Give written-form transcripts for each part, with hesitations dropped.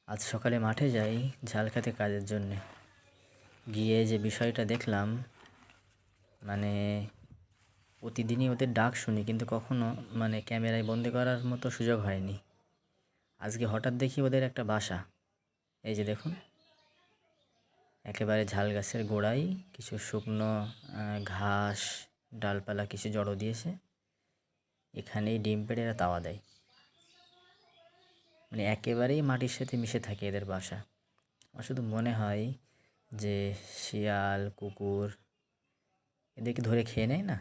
আজ সকালে মাঠে যাই ঝাল খেতে কাজের জন্যে। গিয়ে যে বিষয়টা দেখলাম, মানে প্রতিদিনই ওদের ডাক শুনি, কিন্তু কখনো ক্যামেরায় বন্দি করার মতো সুযোগ হয়নি। আজকে হঠাৎ দেখি ওদের একটা বাসা। এই যে দেখুন, একেবারে ঝাল গাছের গোড়ায় কিছু শুকনো ঘাস, ডালপালা কিছু জড়ো দিয়েছে। এখানেই ডিম পেড়ে এরা তাওয়া দেয়। একেবারেই মাটির সাথে মিশে থাকে এদের বাসা। আমার শুধু মনে হয় যে শিয়াল, কুকুর এদেরকে ধরে খেয়ে নেয় না,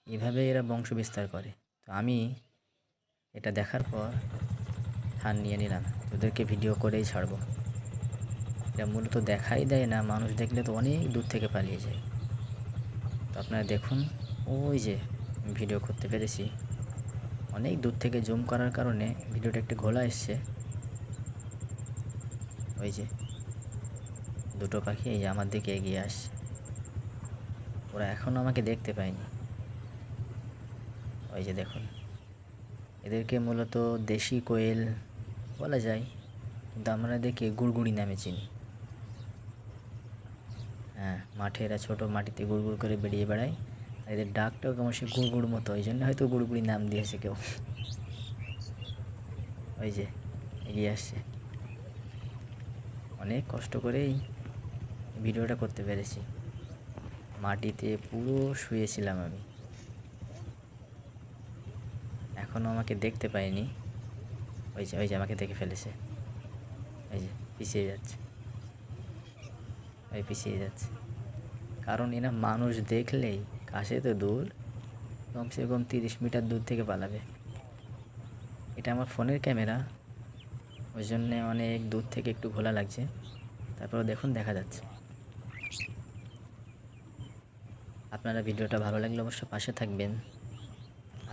এভাবে এরা বংশ বিস্তার করে। তো আমি এটা দেখার পর ঠান নিয়ে নিলাম ওদেরকে ভিডিও করেই ছাড়বো। এটা মূলত দেখাই দেয় না, মানুষ দেখলে তো অনেক দূর থেকে পালিয়ে যায়। তো আপনারা দেখুন, ওই যে ভিডিও করতে পেরেছি, অনেক দূর থেকে জুম করার কারণে ভিডিওটা একটু ঘোলা এসছে। ওই যে দুটো পাখি এই যে আমার দিকে এগিয়ে আসছে। ওরা এখনও আমাকে দেখতে পায়নি। ওই যে দেখুন, এদেরকে মূলত দেশি কোয়েল বলা যায়, কিন্তু আমরা এদেরকে গুড়গুড়ি নামে চিনি। হ্যাঁ, মাঠে এরা ছোটো মাটিতে গুড়গুড় করে বেরিয়ে বেড়ায়। আর এদের ডাকটাও কেমন সে গুড়গুড় মতো, ওই জন্য হয়তো গুড়গুড়ি নাম দিয়েছে কেউ। ওই যে এগিয়ে আসছে। অনেক কষ্ট করেই ভিডিওটা করতে পেরেছি। মাটিতে পুরো শুয়েছিলাম আমি, এখনও আমাকে দেখতে পাইনি। ওই যে আমাকে দেখে ফেলেছে। ওই যে পিছিয়ে যাচ্ছে, পিছিয়ে যাচ্ছে। কারণ এরা মানুষ দেখলেই, কাছে তো দূর, কমসে কম 30 মিটার দূর থেকে পালাবে। এটা আমার ফোনের ক্যামেরা, ওই জন্যে অনেক দূর থেকে একটু ঘোলা লাগছে। তারপরে দেখুন, দেখা যাচ্ছে। আপনারা ভিডিওটা ভালো লাগলে অবশ্য পাশে থাকবেন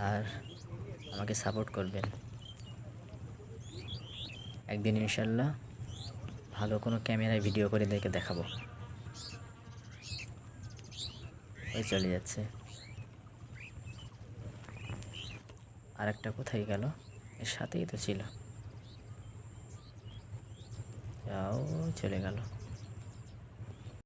আর আমাকে সাপোর্ট করবেন। একদিন ইনশাল্লাহ ভালো কোনো ক্যামেরায় ভিডিও করে এদেরকে দেখাবো। ওই চলে যাচ্ছে। আর একটা কোথায় গেল? এর সাথেই তো ছিল। যাও, চলে গেল।